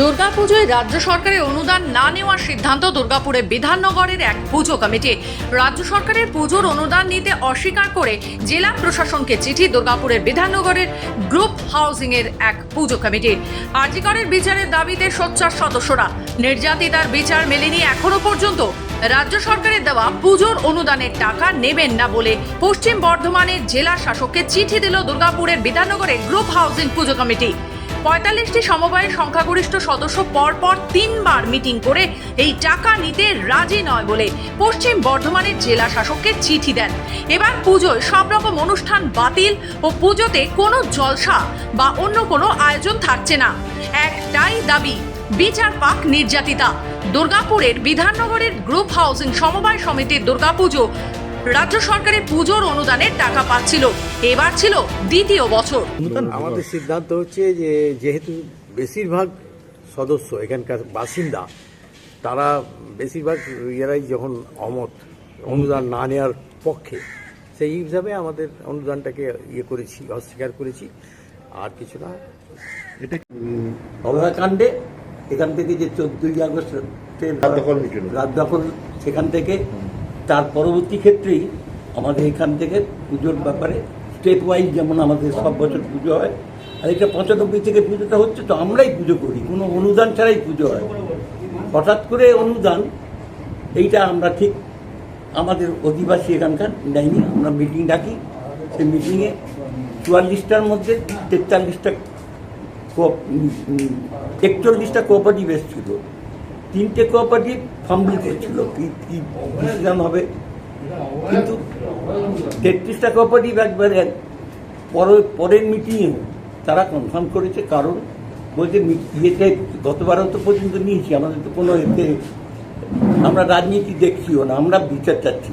দুর্গাপুজোয় রাজ্য সরকারের অনুদান না নেওয়ার সিদ্ধান্ত দুর্গাপুরে বিধাননগরের এক পুজো কমিটি। রাজ্য সরকারের পুজোর অনুদান নিতে অস্বীকার করে জেলা প্রশাসনকে চিঠি দুর্গাপুরের বিধাননগরের গ্রুপ হাউজিং এর এক পুজো কমিটির। জি করের বিচারের দাবিতে সোচ্চার সদস্যরা। নির্যাতিতার বিচার মেলেনি এখনো পর্যন্ত। রাজ্য সরকারের দেওয়া পুজোর অনুদানের টাকা নেবেন না বলে পশ্চিম বর্ধমানের জেলা শাসককে চিঠি দিল দুর্গাপুরের বিধাননগরের গ্রুপ হাউজিং পুজো কমিটি। ৪৫টি সমবায়ের সংখ্যাগরিষ্ঠ সদস্য পরপর ৩বার মিটিং করে এই টাকা নিতে রাজি নয় বলে পশ্চিম বর্ধমানের জেলা শাসককে চিঠি দেন। এবার পুজোয় সব রকম অনুষ্ঠান বাতিল ও পুজোতে কোনো জলসা বা অন্য কোনো আয়োজন থাকছে না। একটাই দাবি, বিচার পাক নির্যাতিতা। দুর্গাপুরের বিধাননগরের গ্রুপ হাউজিং সমবায় সমিতির দুর্গাপুজো রাজ্য সরকারের পুজোর অনুদানের টাকা পাচ্ছিল, এবার ছিল দ্বিতীয় বছর। আমাদের সিদ্ধান্ত হচ্ছে যে যেহেতু বেশিরভাগ সদস্য এখানকার বাসিন্দা, তারা বেশিরভাগ এরাই যখন অনুদান না নেওয়ার পক্ষে, সেই হিসাবে আমাদের অনুদানটাকে করেছি, অস্বীকার করেছি, আর কিছু না। এটা অভয়াকাণ্ডে এখান থেকে যে 14ই আগস্টের রাত দখল, সেখান থেকে তার পরবর্তী ক্ষেত্রেই আমাদের এখান থেকে পুজোর ব্যাপারে স্টেট ওয়াইজ যেমন আমাদের সব বছর পুজো হয়, আর এটা 95 থেকে পুজোটা হচ্ছে, তো আমরাই পুজো করি, কোনো অনুদান ছাড়াই পুজো হয়। হঠাৎ করে অনুদান এইটা আমরা ঠিক আমাদের অধিবাসী এখানকার নেয়নি। আমরা মিটিং ডাকি, সেই মিটিংয়ে 44টার মধ্যে 41টা কোঅপারেটিভ এসেছিল। 3টে কোঅপারেটিভ ফাম্বল করছিল কি ডিসিশন হবে, কিন্তু 33টা কোঅপারেটিভ একবারে পরের মিটিংয়ে তারা কনফার্ম করেছে। কারণ বলছে ইয়েতে গতবারও তো পর্যন্ত নিয়েছি, আমাদের তো কোনো এতে আমরা রাজনীতি দেখছিও না, আমরা বিচার চাচ্ছি।